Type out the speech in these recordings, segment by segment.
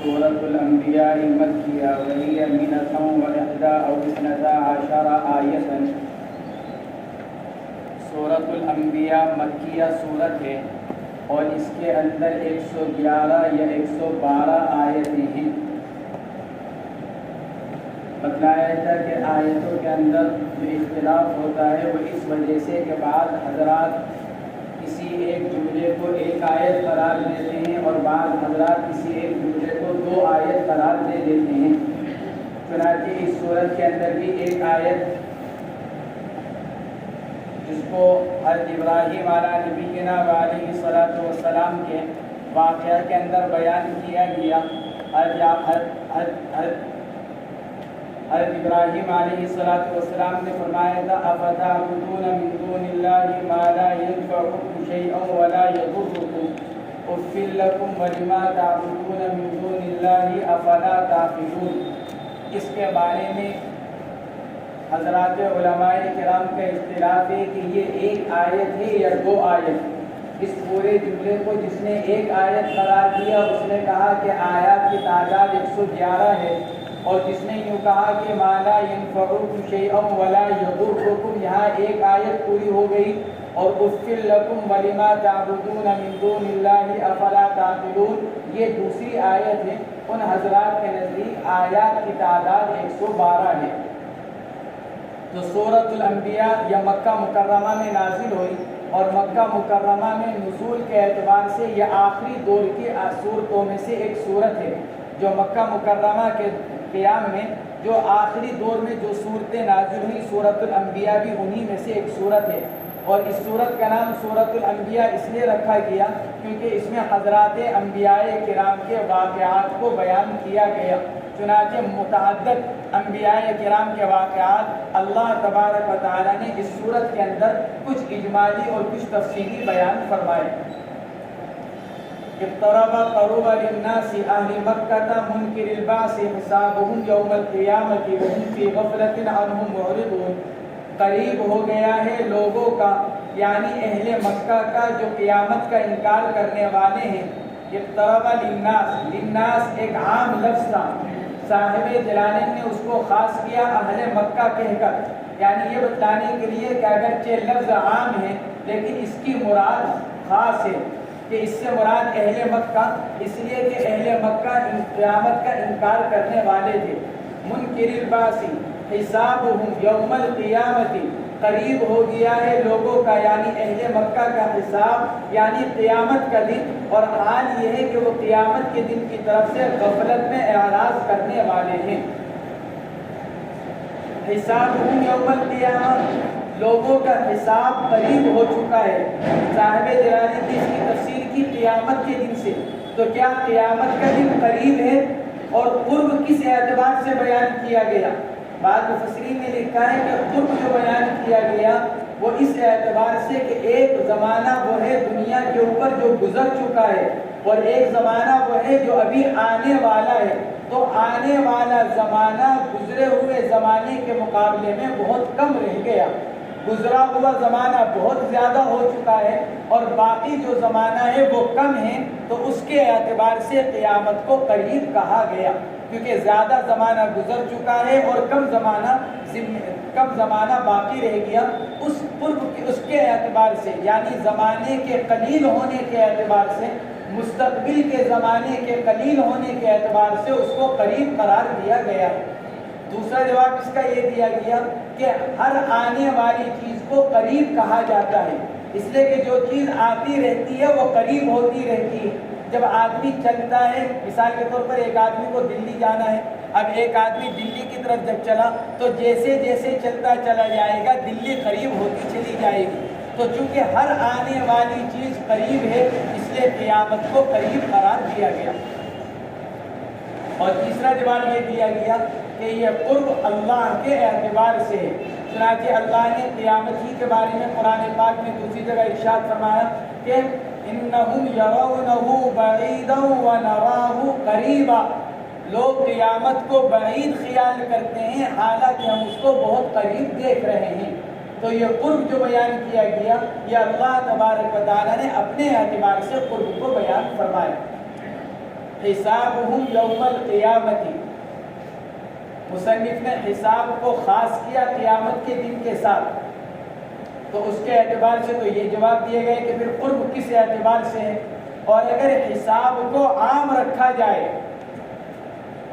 سورة الأنبياء مكية وهي 111 آية. سورة الأنبیاء مکیہ سورت ہے اور اس کے اندر 111 یا 112 آیتیں ہیں. بتلایا تھا کہ آیتوں کے اندر جو اختلاف ہوتا ہے وہ اس وجہ سے کہ بعض حضرات کسی ایک جملے کو ایک آیت قرار دیتے ہیں اور بعض حضرات کسی ایک جملے کو 2 آیت قرار دے دیتے ہیں. چنانچہ اس سورت کے اندر بھی ایک آیت جس کو حضرت ابراہیم علیہ نبینا علیہ الصلوۃ والسلام کے واقعہ کے اندر بیان کیا گیا. حضرت ابراہیم علیہ الصلوۃ والسلام نے فرمایا تھا افتعبدون من دون اللہ ما لا ينفعكم شيئا ولا يضركم اف لكم ولما تعبدون من دون اللہ افلا تعقلون. اس کے بارے میں حضرات علماء کرام کا اختلاف ہے کہ یہ ایک آیت ہے یا 2 آیت. اس پورے جملے کو جس نے ایک آیت قرار دیا اس نے کہا کہ آیات کی تعداد 111 ہے اور جس نے یوں کہا کہ ما لا ينفعكم شيئا ولا يضركم یہاں ایک آیت پوری ہو گئی. اور اف لکم ولما تعبدون من دون اللہ افلا تعقلون یہ دوسری آیت ہے. ان حضرات کے نزدیک آیات کی تعداد 112 ہے. تو سورۃ الانبیاء یا مکہ مکرمہ میں نازل ہوئی اور مکہ مکرمہ میں نزول کے اعتبار سے یہ آخری دور کی صورتوں میں سے ایک صورت ہے. جو مکہ مکرمہ کے قیام میں جو آخری دور میں جو صورتیں نازل ہوئی سورۃ الانبیاء بھی انہی میں سے ایک صورت ہے. اور اس صورت کا نام سورۃ الانبیاء اس لیے رکھا گیا کیونکہ اس میں حضرات انبیاء کرام کے واقعات کو بیان کیا گیا. چنانچہ متعدد انبیاء کرام کے واقعات اللہ تبارک و تعالی نے اس صورت کے اندر کچھ اجمالی اور کچھ تفصیلی بیان فرمائے. اقترب قرب للناس اہل مکہ منکر البعث حسابهم یوم القیامۃ وهم فی غفلۃ عنہ معرضون. قریب ہو گیا ہے لوگوں کا یعنی اہل مکہ کا جو قیامت کا انکار کرنے والے ہیں. اقترب للناس، للناس ایک عام لفظ تھا، صاحب جلالین نے اس کو خاص کیا اہل مکہ کہہ کر، یعنی یہ بتانے کے لیے کہ اگرچہ لفظ عام ہے لیکن اس کی مراد خاص ہے کہ اس سے مراد اہل مکہ، اس لیے کہ اہل مکہ قیامت کا انکار کرنے والے تھے. منکر البعث حسابهم یوم القیامت، قریب ہو گیا ہے لوگوں کا یعنی اہل مکہ کا حساب یعنی قیامت کا دن. اور حال یہ ہے کہ وہ قیامت کے دن کی طرف سے غفلت میں اعراض کرنے والے ہیں. حسابهم یوم القیامت، لوگوں کا حساب قریب ہو چکا ہے. صاحب جلالین نے اس کی تفسیر کی قیامت کے دن سے. تو کیا قیامت کا دن قریب ہے اور قرب کس اعتبار سے بیان کیا گیا؟ بعض مفسرین نے لکھا ہے کہ قرب جو بیان کیا گیا وہ اس اعتبار سے کہ ایک زمانہ وہ ہے دنیا کے اوپر جو گزر چکا ہے اور ایک زمانہ وہ ہے جو ابھی آنے والا ہے. تو آنے والا زمانہ گزرے ہوئے زمانے کے مقابلے میں بہت کم رہ گیا. گزرا ہوا زمانہ بہت زیادہ ہو چکا ہے اور باقی جو زمانہ ہے وہ کم ہے. تو اس کے اعتبار سے قیامت کو قریب کہا گیا کیونکہ زیادہ زمانہ گزر چکا ہے اور کم زمانہ باقی رہ گیا. اس قرب اس کے اعتبار سے یعنی زمانے کے قلیل ہونے کے اعتبار سے، مستقبل کے زمانے کے قلیل ہونے کے اعتبار سے اس کو قریب قرار دیا گیا. دوسرا جواب اس کا یہ دیا گیا کہ ہر آنے والی چیز کو قریب کہا جاتا ہے اس لیے کہ جو چیز آتی رہتی ہے وہ قریب ہوتی رہتی ہے. جب آدمی چلتا ہے، مثال کے طور پر ایک آدمی کو دلی جانا ہے، اب ایک آدمی دلی کی طرف جب چلا تو جیسے جیسے چلتا چلا جائے گا دلی قریب ہوتی چلی جائے گی. تو چونکہ ہر آنے والی چیز قریب ہے اس لیے قیامت کو قریب قرار دیا گیا. اور تیسرا جواب یہ دیا گیا کہ یہ قرب اللہ کے اعتبار سے ہے. چنانچہ اللہ نے قیامت ہی کے بارے میں قرآن پاک میں دوسری جگہ ارشاد فرمایا کہ انہم یرونہ بعیدا ونراہ قریبا، لوگ قیامت کو بعید خیال کرتے ہیں حالانکہ ہم اس کو بہت قریب دیکھ رہے ہیں. تو یہ قرب جو بیان کیا گیا یہ اللہ تبارک و تعالیٰ نے اپنے اعتبار سے قرب کو بیان فرمایا. حسابهم یوم القیامت، مصنف نے حساب کو خاص کیا قیامت کے دن کے ساتھ، تو اس کے اعتبار سے تو یہ جواب دیے گئے کہ پھر قرب کس اعتبار سے ہے؟ اور اگر حساب کو عام رکھا جائے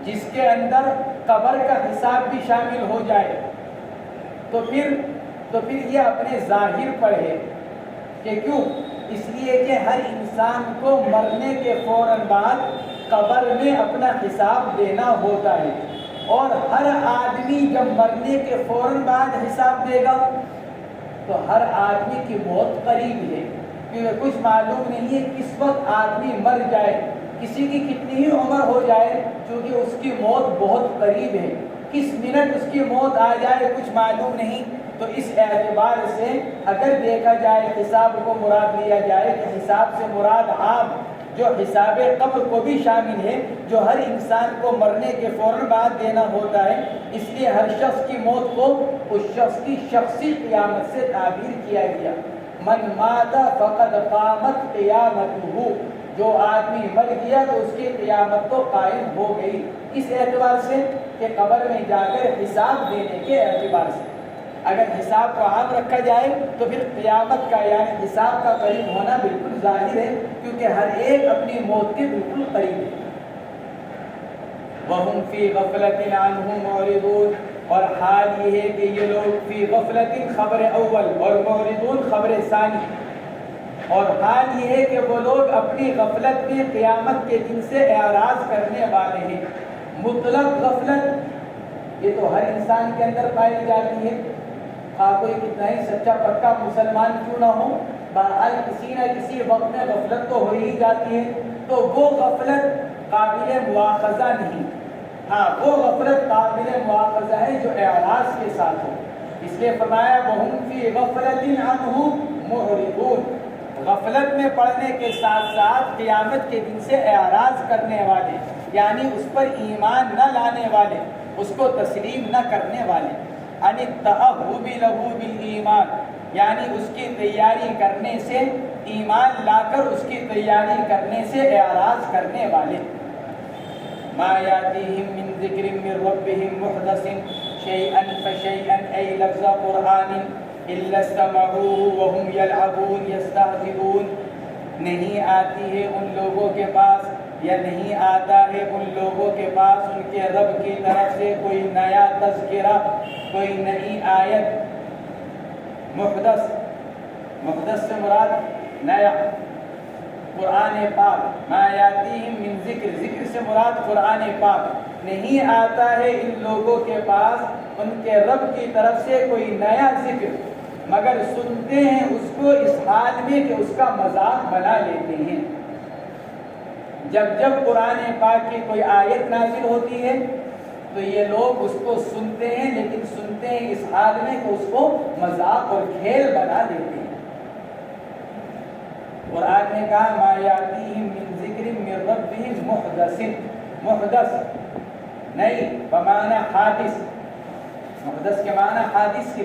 جس کے اندر قبر کا حساب بھی شامل ہو جائے تو پھر یہ اپنے ظاہر پر ہے کہ کیوں؟ اس لیے کہ ہر انسان کو مرنے کے فوراً بعد قبر میں اپنا حساب دینا ہوتا ہے، اور ہر آدمی جب مرنے کے فوراً بعد حساب دے گا تو ہر آدمی کی موت قریب ہے، کیونکہ کچھ معلوم نہیں ہے کس وقت آدمی مر جائے، کسی کی کتنی ہی عمر ہو جائے، چونکہ اس کی موت بہت قریب ہے، کس منٹ اس کی موت آ جائے کچھ معلوم نہیں۔ تو اس اعتبار سے اگر دیکھا جائے حساب کو مراد لیا جائے کہ حساب سے مراد عام جو حساب قبر کو بھی شامل ہے، جو ہر انسان کو مرنے کے فوراً بعد دینا ہوتا ہے، اس لیے ہر شخص کی موت کو اس شخص کی شخصی قیامت سے تعبیر کیا گیا۔ من مات فقد قامت قیامتہ، جو آدمی مر گیا تو اس کی قیامت تو قائم ہو گئی، اس اعتبار سے کہ قبر میں جا کر حساب دینے کے اعتبار سے۔ اگر حساب کو عام رکھا جائے تو پھر قیامت کا یعنی حساب کا قریب ہونا بالکل ظاہر ہے، کیونکہ ہر ایک اپنی موت کے بالکل قریب ہے۔ وَهُمْ فِي غَفْلَةٍ عَنْهُ مُعْرِضُونَ، اور حال یہ ہے کہ یہ لوگ فی غفلۃ خبر اول اور معرضون خبر ثانی، اور حال یہ ہے کہ وہ لوگ اپنی غفلت میں قیامت کے دن سے اعراض کرنے والے ہیں۔ مطلق غفلت یہ تو ہر انسان کے اندر پائی جاتی ہے، خواہ کوئی کتنا ہی سچا پکا مسلمان کیوں نہ ہو، بہرحال کسی نہ کسی وقت میں غفلت تو ہو ہی جاتی ہے، تو وہ غفلت قابل مواخذہ نہیں، ہاں وہ غفلت قابل مواخذہ ہے جو اعراض کے ساتھ ہو۔ اس لیے فرمایا وَهُمْ فِي غَفْلَةٍ عَنْهُ مُعْرِضُونَ، غفلت میں پڑنے کے ساتھ ساتھ قیامت کے دن سے اعراض کرنے والے، یعنی اس پر ایمان نہ لانے والے، اس کو تسلیم نہ کرنے والے، عن التأہب لہ بالایمان، یعنی اس کی تیاری کرنے سے، ایمان لا کر اس کی تیاری کرنے سے اعراض کرنے والے۔ ما یاتیہم من ذکر من ربہم محدث شیئا فشیئا ای لفظ قرآن الا استمعوه وهم یلعبون یستہزئون، نہیں آتی ہے ان لوگوں کے پاس یا نہیں آتا ہے ان لوگوں کے پاس ان کے رب کی طرف سے کوئی نیا تذکرہ، کوئی نئی آیت۔ محدث سے مراد نیا، قرآن پاک۔ ما یاتیہم من ذکر، ذکر سے مراد قرآن پاک، نہیں آتا ہے ان لوگوں کے پاس ان کے رب کی طرف سے کوئی نیا ذکر، مگر سنتے ہیں اس کو اس حال میں کہ اس کا مذاق بنا لیتے ہیں۔ جب قرآن پاک کی کوئی آیت نازل ہوتی ہے تو یہ لوگ اس کو سنتے ہیں، لیکن سنتے ہیں اس حال میں کہ اس کو مذاق اور کھیل بنا دیتے ہیں۔ قرآن نے کہا ما یاتیہم من ذکر من ربہم محدث، محدث نہیں بمعنی حادث، محدث کے معنی حادث کے،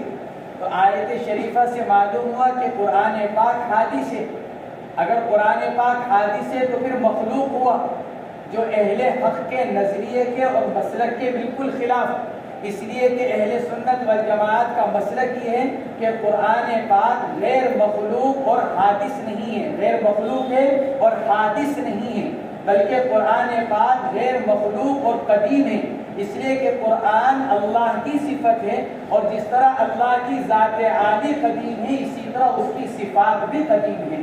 تو آیت شریفہ سے معلوم ہوا کہ قرآن پاک حادث ہے۔ اگر قرآن پاک حادث ہے تو پھر مخلوق ہوا، جو اہل حق کے نظریے کے اور مسلک کے بالکل خلاف، اس لیے کہ اہل سنت والجماعت کا مسلک یہ ہے کہ قرآن پاک غیر مخلوق اور حادث نہیں ہے، غیر مخلوق ہے اور حادث نہیں ہے، بلکہ قرآن پاک غیر مخلوق اور قدیم ہے، اس لیے کہ قرآن اللہ کی صفت ہے، اور جس طرح اللہ کی ذات عالی قدیم ہے اسی طرح اس کی صفات بھی قدیم ہے۔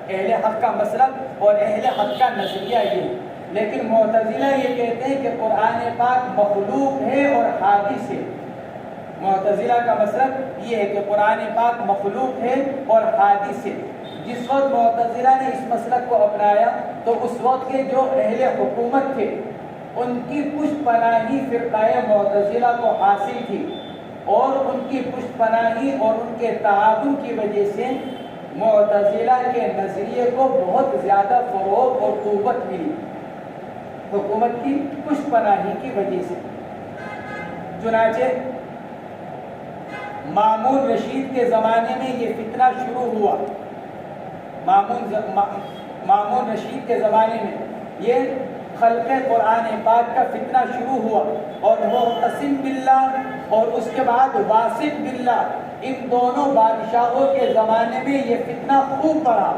اہل حق کا مسلک اور اہل حق کا نظریہ یہ ہے، لیکن معتزلہ یہ کہتے ہیں کہ قرآن پاک مخلوق ہے اور حادث ہے۔ معتزلہ کا مسلک یہ ہے کہ قرآن پاک مخلوق ہے اور حادث ہے۔ جس وقت معتزلہ نے اس مسلک کو اپنایا تو اس وقت کے جو اہل حکومت تھے ان کی پشت پناہی فرقہ معتزلہ کو حاصل تھی، اور ان کی پشت پناہی اور ان کے تعاون کی وجہ سے معتزلہ کے نظریے کو بہت زیادہ فروغ اور قوت ملی، حکومت کی پشت پناہی کی وجہ سے۔ چنانچہ مامون رشید کے زمانے میں یہ فتنہ شروع ہوا، مامون رشید کے زمانے میں یہ خلق قرآن پاک کا فتنہ شروع ہوا، اور معتصم باللہ اور اس کے بعد واثق باللہ، ان دونوں بادشاہوں کے زمانے میں یہ فتنہ خوب بڑھا۔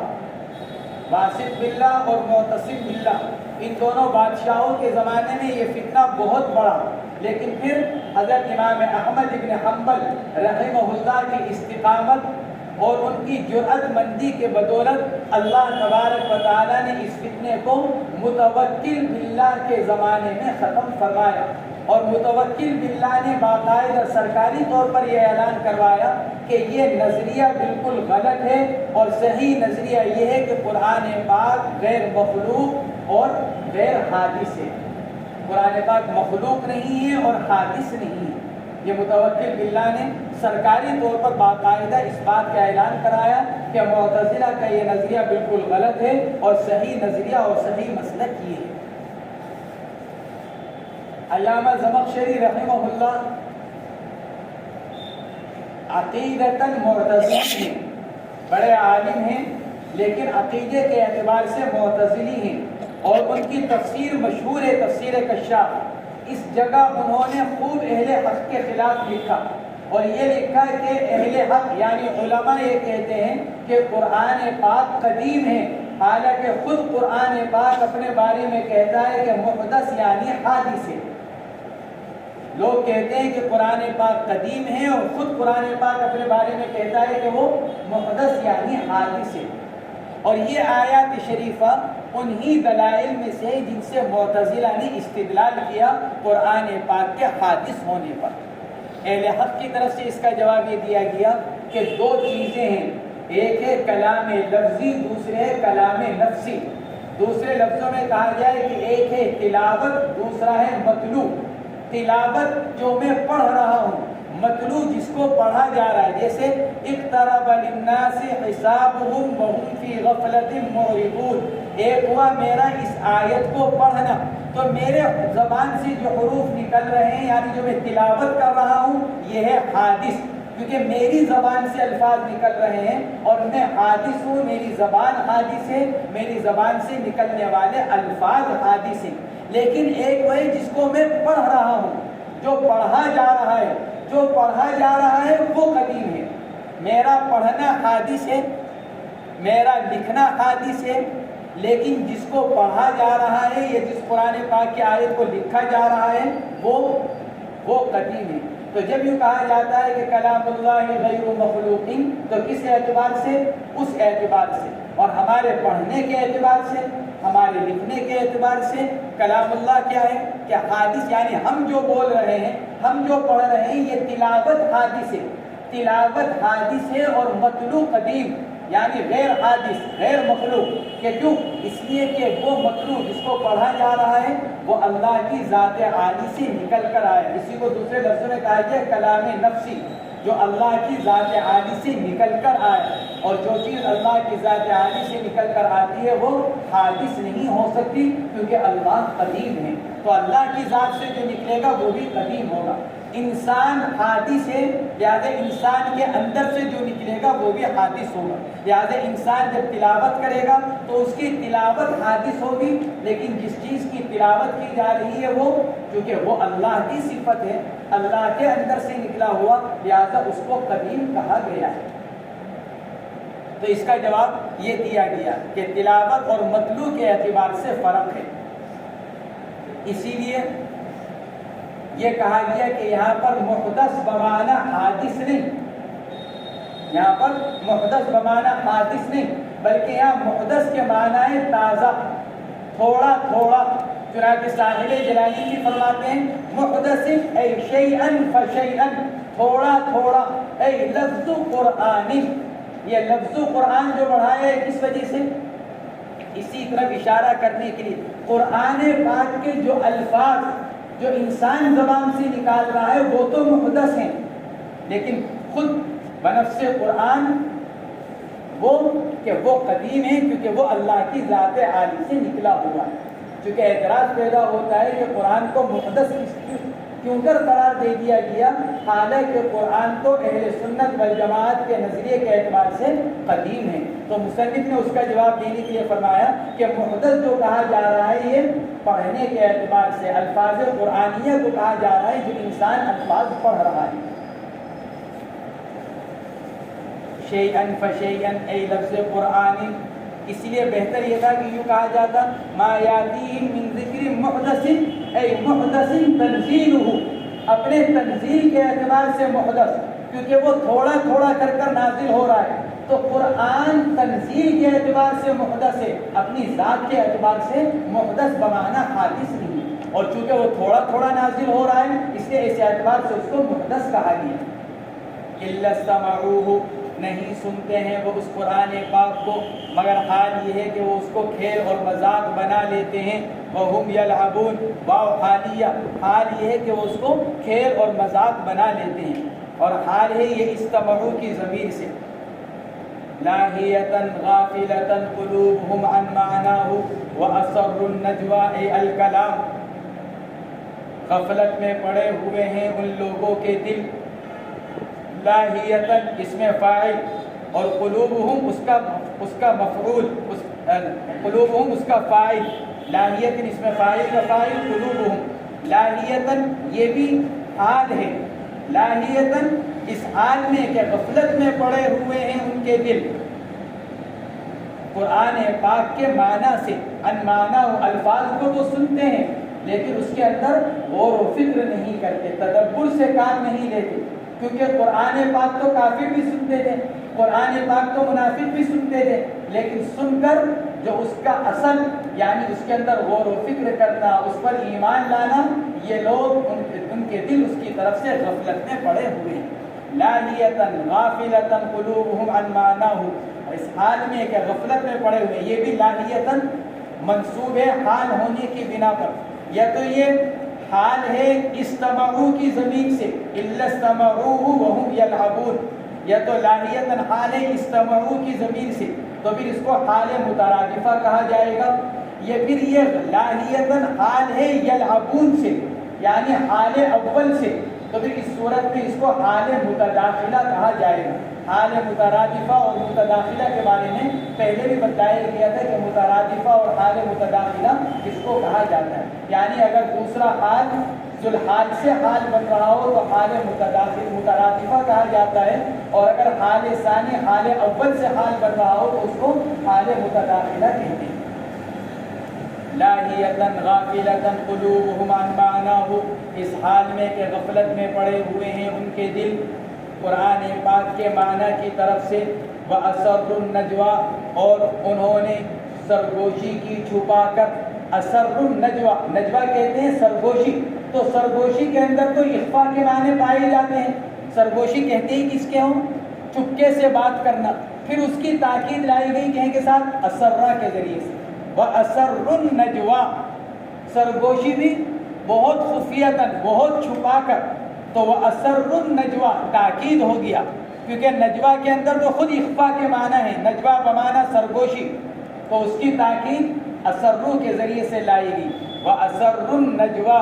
واثق باللہ اور معتصم باللہ، ان دونوں بادشاہوں کے زمانے میں یہ فتنہ بہت بڑا، لیکن پھر حضرت امام احمد بن حنبل رحمہ اللہ کی استقامت اور ان کی جرأت مندی کے بدولت اللہ تبارک و تعالیٰ نے اس فتنے کو متوکل باللہ کے زمانے میں ختم فرمایا، اور متوکل باللہ نے باقاعدہ سرکاری طور پر یہ اعلان کروایا کہ یہ نظریہ بالکل غلط ہے، اور صحیح نظریہ یہ ہے کہ قرآن پاک غیر مخلوق اور غیر حادث ہے۔ قرآن پاک مخلوق نہیں ہے اور حادث نہیں ہے۔ یہ متوکل باللہ نے سرکاری طور پر باقاعدہ اس بات کا اعلان کرایا کہ معتزلہ کا یہ نظریہ بالکل غلط ہے، اور صحیح نظریہ اور صحیح مسلک یہ ہے۔ علامہ زمخشری رحمہ اللہ عقیدتاً معتزلی ہیں، بڑے عالم ہیں، لیکن عقیدے کے اعتبار سے معتزلی ہیں، اور ان کی تفسیر مشہور ہے، تفسیر کشاف۔ اس جگہ انہوں نے خوب اہل حق کے خلاف لکھا، اور یہ لکھا کہ اہل حق یعنی علماء یہ کہتے ہیں کہ قرآن پاک قدیم ہے، حالانکہ خود قرآن پاک اپنے بارے میں کہتا ہے کہ محدث یعنی حادث ہے۔ لوگ کہتے ہیں کہ قرآن پاک قدیم ہے، اور خود قرآن پاک اپنے بارے میں کہتا ہے کہ وہ محدث یعنی حادث ہے۔ اور یہ آیات شریفہ انہی دلائل میں سے جن سے معتزلہ نے استدلال کیا قرآن پاک کے حادث ہونے پر۔ اہل حق کی طرف سے اس کا جواب یہ دیا گیا کہ دو چیزیں ہیں، ایک ہے کلام لفظی، دوسرے ہے کلام نفسی۔ دوسرے لفظوں میں کہا جائے کہ ایک ہے تلاوت، دوسرا ہے مطلوع۔ تلاوت جو میں پڑھ رہا ہوں، مطلوع جس کو پڑھا جا رہا ہے، جیسے اقترب للناس حسابهم وهم فی غفلۃ معرضون، ایک ہوا میرا اس آیت کو پڑھنا، تو میرے زبان سے جو حروف نکل رہے ہیں یعنی جو میں تلاوت کر رہا ہوں یہ ہے حادث، کیونکہ میری زبان سے الفاظ نکل رہے ہیں اور میں حادث ہوں، میری زبان حادث ہے، میری زبان سے نکلنے والے الفاظ حادث ہیں۔ لیکن ایک وہ جس کو میں پڑھ رہا ہوں، جو پڑھا جا رہا ہے، جو پڑھا جا رہا ہے وہ قدیم ہے۔ میرا پڑھنا حادث ہے، میرا لکھنا حادث ہے، لیکن جس کو پڑھا جا رہا ہے یا جس قرآن پاک کی آیت کو لکھا جا رہا ہے وہ قدیم ہے۔ تو جب یوں کہا جاتا ہے کہ کلام اللہ غیر مخلوق، تو کس اعتبار سے؟ اس اعتبار سے، اور ہمارے پڑھنے کے اعتبار سے، ہمارے لکھنے کے اعتبار سے کلام اللہ کیا ہے؟ کہ حادث، یعنی ہم جو بول رہے ہیں، ہم جو پڑھ رہے ہیں، یہ تلاوت حادث ہے، تلاوت حادث ہے، اور مطلوع قدیم یعنی غیر حادث، غیر مخلوق۔ کہ کیوں؟ اس لیے کہ وہ مطلوع جس کو پڑھا جا رہا ہے وہ اللہ کی ذات عالی سے نکل کر آیا۔ اسی کو دوسرے لفظوں میں کہا گیا کلام نفسی، جو اللہ کی ذات عالی سے نکل کر آیا، اور جو چیز اللہ کی ذات عالی سے نکل کر آتی ہے وہ حادث نہیں ہو سکتی، کیونکہ اللہ قدیم ہے۔ تو اللہ کی ذات سے جو نکلے گا وہ بھی قدیم ہوگا۔ انسان حادث ہے، لہٰذا انسان کے اندر سے جو نکلے گا وہ بھی حادث ہوگا۔ لہٰذا انسان جب تلاوت کرے گا تو اس کی تلاوت حادث ہوگی، لیکن جس چیز کی تلاوت کی جا رہی ہے وہ، کیونکہ وہ اللہ کی صفت ہے، اللہ کے اندر سے نکلا ہوا، لہٰذا اس کو قدیم کہا گیا ہے۔ تو اس کا جواب یہ دیا گیا کہ تلاوت اور مطلوع کے اعتبار سے فرق ہے۔ اسی لیے یہ کہا گیا کہ یہاں پر محدث بمعنی حادث نہیں، یہاں پر محدث بمعنی حادث نہیں، بلکہ یہاں محدث کے معنی ہے تازہ، تھوڑا تھوڑا۔ چنانچہ ساحل جلالی بھی فرماتے ہیں محدث اے شیئن فشیئن، تھوڑا تھوڑا، اے لفظ قرآنی، یہ لفظ قرآن جو بڑھایا ہے کس وجہ سے؟ اسی طرف اشارہ کرنے کے لیے قرآن پاک کے جو الفاظ جو انسان زبان سے نکال رہا ہے وہ تو محدث ہیں، لیکن خود بنفس قرآن وہ قدیم ہے، کیونکہ وہ اللہ کی ذات عالی سے نکلا ہوا ہے۔ چونکہ اعتراض پیدا ہوتا ہے کہ قرآن کو محدث کیوں کر قرار دے دیا گیا؟ حالانکہ قرآن تو اہل سنت والجماعت کے نظریے کے اعتبار سے قدیم ہے۔ تو مصنف نے اس کا جواب دینے کے لیے فرمایا کہ محدث جو کہا جا رہا ہے یہ پڑھنے کے اعتبار سے الفاظ قرآنیہ کو کہا جا رہا ہے جو انسان الفاظ پڑھ رہا ہے۔ شیئن فشیئن اے لفظ قرآن، اس لیے بہتر یہ تھا کہ یوں کہا جاتا ما یاتیہم من ذکر محدث اے محدث تنزیلہ، اپنے تنزیل کے اعتبار سے محدث، کیونکہ وہ تھوڑا تھوڑا کر کر نازل ہو رہا ہے، تو قرآن تنزیل کے اعتبار سے محدث ہے، اپنی ذات کے اعتبار سے محدث بمعنی حادث نہیں، اور چونکہ وہ تھوڑا تھوڑا نازل ہو رہا ہے اس لیے اس اعتبار سے اس کو محدث کہا گیا۔ الا استمعوہ، نہیں سنتے ہیں وہ اس قرآن پاک کو، مگر حال یہ ہے کہ وہ اس کو کھیل اور مذاق بنا لیتے ہیں۔ وہم یلعبون، واو حالیہ، حال یہ ہے کہ وہ اس کو کھیل اور مذاق بنا لیتے ہیں، اور حال ہے یہ استمعوا کی ضمیر سے۔ لاہیۃ غافلۃ قلوبہم عن معناہ واسروا النجوى الکلام، غفلت میں پڑے ہوئے ہیں ان لوگوں کے دل، لاہیتن اس میں فاعل اور قلوبہم اس کا مفعول، قلوبہم اس کا فاعل، لاہیتن اس میں فاعل کا فاعل قلوبہم، لاہیتن یہ بھی حال ہے، لاہیتن اس حال میں کہ غفلت میں پڑے ہوئے ہیں ان کے دل قرآن پاک کے معنی سے، ان معنی الفاظ کو تو سنتے ہیں لیکن اس کے اندر غور و فکر نہیں کرتے، تدبر سے کام نہیں لیتے، کیونکہ قرآن پاک تو کافر بھی سنتے تھے، قرآن پاک تو منافق بھی سنتے تھے، لیکن سن کر جو اس کا اصل یعنی اس کے اندر غور و فکر کرنا، اس پر ایمان لانا، یہ لوگ ان کے دل اس کی طرف سے غفلت میں پڑے ہوئے ہیں۔ لاہیۃ غافلۃ قلوبہم عن معناہ، اس حال میں کہ غفلت میں پڑے ہوئے، یہ بھی لاہیۃ منصوب ہے حال ہونے کی بنا پر، یا تو یہ حال ہے استمعوا کی ضمیر سے، الا استمعوہ وہم یلعبون، یا تو لاہیۃ حال ہے استمعوا کی ضمیر سے تو پھر اس کو حال مترادفہ کہا جائے گا، یا پھر یہ لاہیۃ حال ہے یلعبون سے یعنی حال اول سے، تو پھر اس صورت میں اس کو حال متداخلہ کہا جائے گا۔ حال مترادفہ اور متداخلہ کے بارے میں پہلے بھی بتایا گیا تھا کہ مترادفہ اور حال متداخلہ اس کو کہا جاتا ہے، یعنی اگر دوسرا حال ذوالحال سے حال بن رہا ہو تو حال مترادفہ کہا جاتا ہے، اور اگر حال ثانی حال اول سے حال بن رہا ہو تو اس کو حال متداخلہ کہتے ہیں۔ لاہیۃ غافلۃ قلوبہم عن معناہ، اس حال میں کہ غفلت میں پڑے ہوئے ہیں ان کے دل قرآن پاک کے معنی کی طرف سے، وَأَسَرُّ النَّجْوَى، اور انہوں نے سرگوشی کی چھپا کر، اَسَرُّ النَّجْوَى، نجوہ کہتے ہیں سرگوشی، تو سرگوشی کے اندر تو اخفاء کے معنی پائے جاتے ہیں، سرگوشی کہتے ہیں کس کے ہوں؟ چپکے سے بات کرنا، پھر اس کی تاکید لائی گئی کہیں کے ساتھ اسرہ کے ذریعے سے، وَأَسَرُّ النَّجْوَى، سرگوشی بھی بہت خفیتاً بہت چھپا کر، تو وَأَسَرُّ النَّجْوَى تاکید ہو گیا، کیونکہ نجوہ کے اندر تو خود اخفاء کے معنی ہے، نجوہ بمعنی سرگوشی، تو اس کی تاکید اسرو کے ذریعے سے لائی گئی، وَأَسَرُّ النَّجْوَى،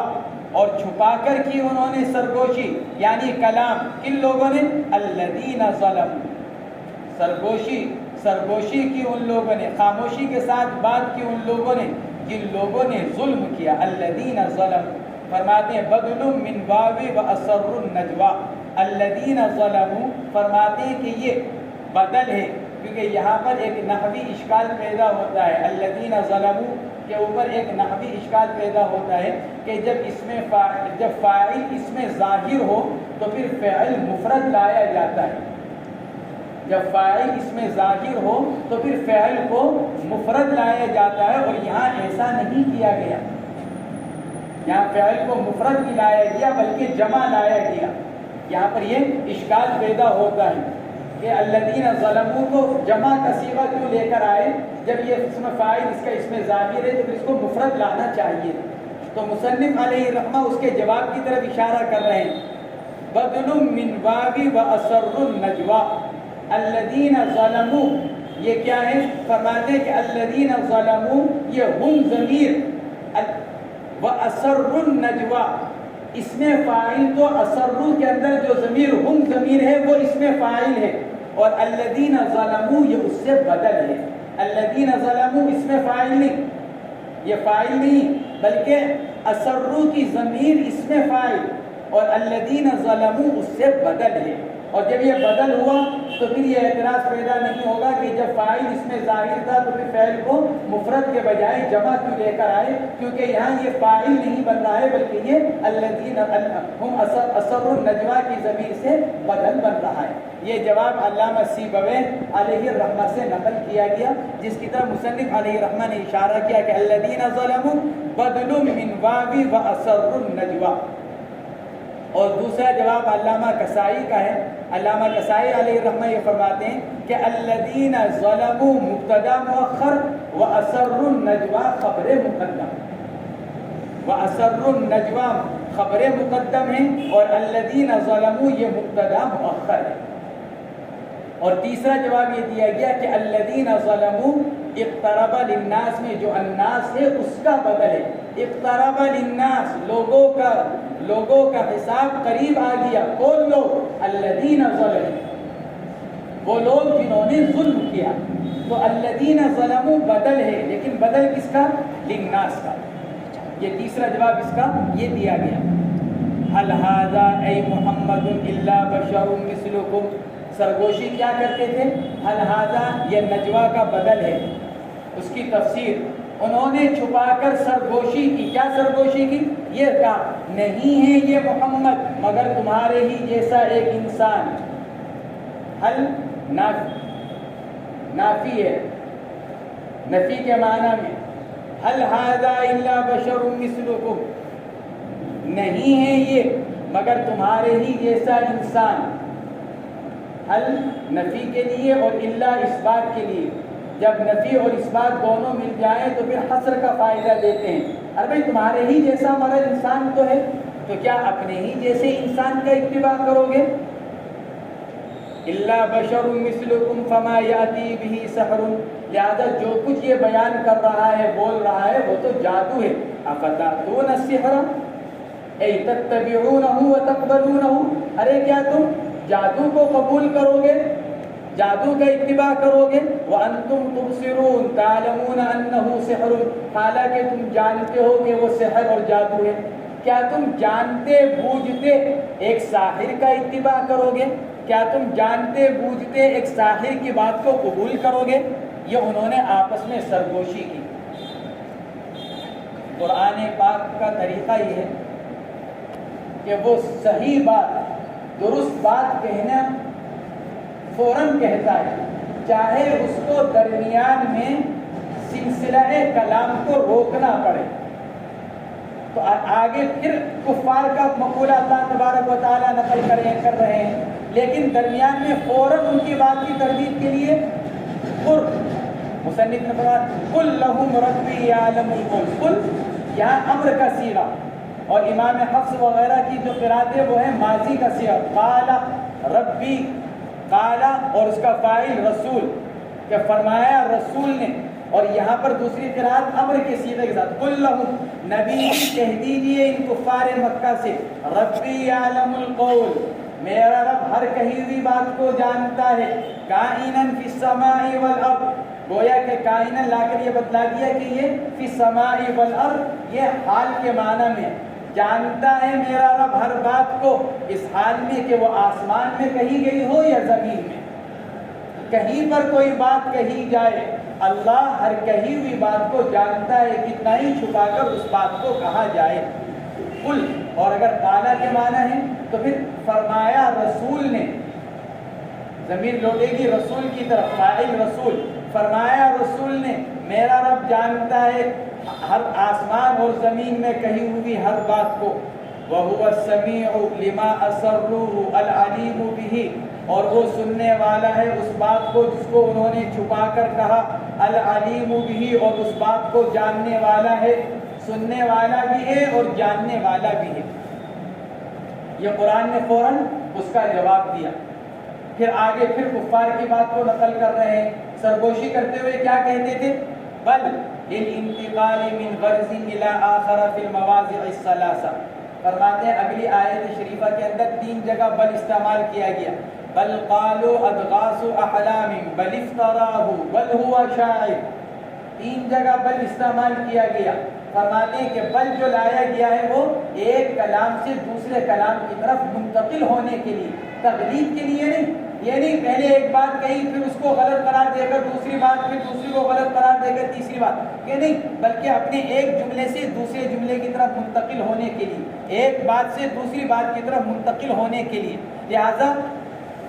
اور چھپا کر کی انہوں نے سرگوشی یعنی کلام، کن لوگوں نے؟ الَّذِينَ ظَلَمُوا، سرگوشی کی ان لوگوں نے، خاموشی کے ساتھ بات کی ان لوگوں نے جن لوگوں نے ظلم کیا، الَّذِينَ ظَلَمُوا، فرماتے ہیں بدل من واو وَأَسَرُّ النَّجْوَى، الَّذِينَ ظَلَمُوا، فرماتے ہیں کہ یہ بدل ہے، کیونکہ یہاں پر ایک نحوی اشکال پیدا ہوتا ہے، الَّذِينَ ظَلَمُوا کے اوپر ایک نحوی اشکال پیدا ہوتا ہے کہ جب فاعل اس میں ظاہر ہو تو پھر فعل مفرد لایا جاتا ہے، جب فاعل اس میں ظاہر ہو تو پھر فعل کو مفرد لایا جاتا ہے، اور یہاں ایسا نہیں کیا گیا، یہاں فعل کو مفرد نہیں لایا گیا بلکہ جمع لایا گیا، یہاں پر یہ اشکال پیدا ہوتا ہے کہ الذین ظلموا کو جمع کا صیغہ کیوں لے کر آئے، جب یہ اسم فاعل اس کا اس میں ظاہر ہے تو پھر اس کو مفرد لانا چاہیے، تو مصنف علیہ الرحمہ اس کے جواب کی طرف اشارہ کر رہے ہیں، بدل من واو وَأَسَرُّ النَّجْوَى، الذین ظلموا، یہ کیا ہے؟ فرماتے ہیں کہ الذین ظلموا یہ ہم ضمیر، وَأَسَرُّ النَّجْوَى، اس میں فاعل تو اسروا کے اندر جو ضمیر ہم ضمیر ہے وہ اس میں فاعل ہے، اور الذین ظلموا یہ اس سے بدل ہے۔ الذین ظلموا اس میں فاعل نہیں، یہ فاعل نہیں بلکہ اسروا کی ضمیر اس میں فاعل اور الذین ظلموا اس سے بدل ہے۔ اور جب یہ بدل ہوا تو پھر یہ اعتراض پیدا نہیں ہوگا کہ جب فاعل اس میں ظاہر تھا تو پھر فعل کو مفرد کے بجائے جمع کیوں لے کر آئے، کیونکہ یہاں یہ فاعل نہیں بن رہا ہے بلکہ یہ الذین ہم اسر النجوى کی ضمیر سے بدل بن رہا ہے۔ یہ جواب علامہ سیبویہ علیہ الرحمہ سے نقل کیا گیا، جس کی طرف مصنف علیہ الرحمہ نے اشارہ کیا کہ الذین ظلموا بدل من واو و اسر النجوى۔ اور دوسرا جواب علامہ کسائی کا ہے۔ علامہ کسائی علیہ الرحمہ یہ فرماتے ہیں کہ الذین ظلموا مبتدا مؤخر و اسر النجوى خبر مقدم، و اسر النجوى خبر مقدم ہے اور الذین ظلموا یہ مبتدا مؤخر ہے۔ اور تیسرا جواب یہ دیا گیا کہ الذین ظلموا اقترب للناس میں جو الناس ہے اس کا بدل ہے۔ اقترب للناس لوگوں کا حساب قریب آ گیا۔ کون لوگ؟ الذین ظلموا، وہ لوگ جنہوں نے ظلم کیا۔ تو الذین ظلموا بدل ہے، لیکن بدل کس کا؟ للناس کا۔ یہ تیسرا جواب اس کا یہ دیا گیا۔ هل هذا اے محمد الا بشر مثلکم، سرگوشی کیا کرتے تھے؟ هل هذا یہ نجوہ کا بدل ہے۔ اس کی تفسیر انہوں نے چھپا کر سرگوشی کی۔ کیا سرگوشی کی؟ یہ کہا نہیں ہے یہ محمد مگر تمہارے ہی جیسا ایک انسان۔ حل نافی ہے، نفی کے معنی میں۔ حل هذا الا بشر مثلکم، نہیں ہے یہ مگر تمہارے ہی جیسا انسان۔ حل نفی کے لیے اور الا اس بات کے لیے، جب نفی اور اس بات دونوں مل جائیں تو پھر حصر کا فائدہ دیتے ہیں۔ ارے بھائی تمہارے ہی جیسا ہمارا انسان تو ہے، تو کیا اپنے ہی جیسے انسان کا اتباع کرو گے؟ الا بشر مثلکم فما یاتی بہ سحر، لہذا جو کچھ یہ بیان کر رہا ہے بول رہا ہے وہ تو جادو ہے۔ افتاتون السحر ای تتبعونہ وتقبلونہ، ارے کیا تم جادو کو قبول کرو گے، جادو کا اتباع کرو گے؟ وانتم تبصرون تعلمون انہ سحر، حالانکہ تم جانتے ہو کہ وہ سحر اور جادو ہے۔ کیا تم جانتے بوجھتے ایک ساحر کا اتباع کرو گے؟ کیا تم جانتے بوجھتے ایک ساحر کی بات کو قبول کرو گے؟ یہ انہوں نے آپس میں سرگوشی کی۔ قرآن پاک کا طریقہ یہ ہے کہ وہ صحیح بات، درست بات کہنا فوراً کہتا ہے، چاہے اس کو درمیان میں سلسلہ کلام کو روکنا پڑے۔ تو آگے پھر کفار کا مقولہ اللہ تبارک و تعالیٰ نقل کر رہے ہیں، لیکن درمیان میں فوراً ان کی بات کی تردید کے لیے مصنف نے فرمایا قل لہم ربی یعلم القول، قل یہاں امر کا صیغہ، اور امام حفص وغیرہ کی جو قرات ہے وہ ہے ماضی کا صیغہ، قال ربی، قال اور اس کا فاعل رسول، کہ فرمایا رسول نے، اور یہاں پر دوسری قرات امر کے صیغے کے ساتھ قل لہم، نبی کہہ دیجئے ان کفار مکہ سے، ربی یعلم القول، میرا رب ہر کہی ہوئی بات کو جانتا ہے، کائناً فی السماء والارض، گویا کہ کائناً لا کر یہ بتلا دیا کہ یہ فی السماء والارض یہ حال کے معنی میں جانتا ہے میرا رب ہر بات کو، اس حال میں کہ وہ آسمان میں کہی گئی ہو یا زمین میں، کہیں پر کوئی بات کہی جائے اللہ ہر کہی ہوئی بات کو جانتا ہے، کتنا ہی چھپا کر اس بات کو کہا جائے۔ قل، اور اگر قالا کے معنی ہے تو پھر فرمایا رسول نے، ضمیر لوٹے گی رسول کی طرف، فاعل رسول، فرمایا رسول نے میرا رب جانتا ہے ہر آسمان اور زمین میں کہی ہوئی ہر بات کو، وَهُوَ السَّمِيعُ لِمَا أَسَرُّوهُ الْعَلِيمُ بِهِ، اور وہ سننے والا ہے اس بات کو جس کو انہوں نے چھپا کر کہا، العلیم بھی، اور اس بات کو جاننے والا ہے، سننے والا بھی ہے اور جاننے والا بھی ہے۔ یہ قرآن نے فوراً اس کا جواب دیا۔ پھر آگے پھر کفار کی بات کو نقل کر رہے ہیں، سرگوشی کرتے ہوئے کیا کہتے تھے؟ بل للانتقال من غرض الى آخر في المواضع الثلاثہ، فرماتے ہیں اگلی آیت شریفہ کے اندر 3 جگہ بل استعمال کیا گیا. بل قالوا اضغاث احلام بل افتراہ بل هو شاعر. 3 جگہ بل استعمال کیا گیا. فرماتے ہیں کہ بل جو لایا گیا ہے وہ ایک کلام سے دوسرے کلام کی طرف منتقل ہونے کے لیے، تغلیب کے لیے نہیں. یہ نہیں پہلے ایک بات کہی پھر اس کو غلط قرار دے کر دوسری بات، پھر دوسری کو غلط قرار دے کر تیسری بات، یہ نہیں، بلکہ اپنے ایک جملے سے دوسرے جملے کی طرف منتقل ہونے کے لیے، ایک بات سے دوسری بات کی طرف منتقل ہونے کے لیے. لہذا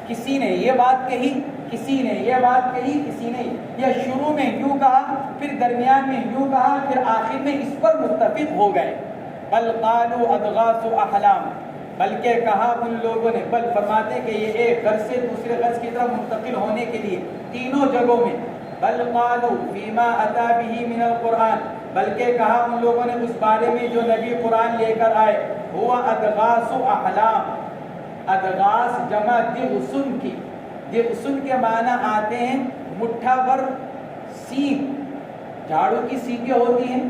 کسی نے یہ بات کہی، کسی نے یہ بات کہی، کسی نے یا شروع میں یوں کہا، پھر درمیان میں یوں کہا، پھر آخر میں اس پر متفق ہو گئے. بل قالوا اضغاث احلام، بلکہ کہا ان لوگوں نے، بل فرماتے کہ یہ ایک غرض سے دوسرے غرض کی طرف منتقل ہونے کے لیے تینوں جگہوں میں. بل قالوا فيما اتى به من القرآن، بلکہ کہا ان لوگوں نے اس بارے میں جو نبی قرآن لے کر آئے، ہوا اضغاث احلام. اضغاث جمع دغسن کی، دغسن کے معنی آتے ہیں مٹھا بھر سینگ. جھاڑو کی سینگیں ہوتی ہیں،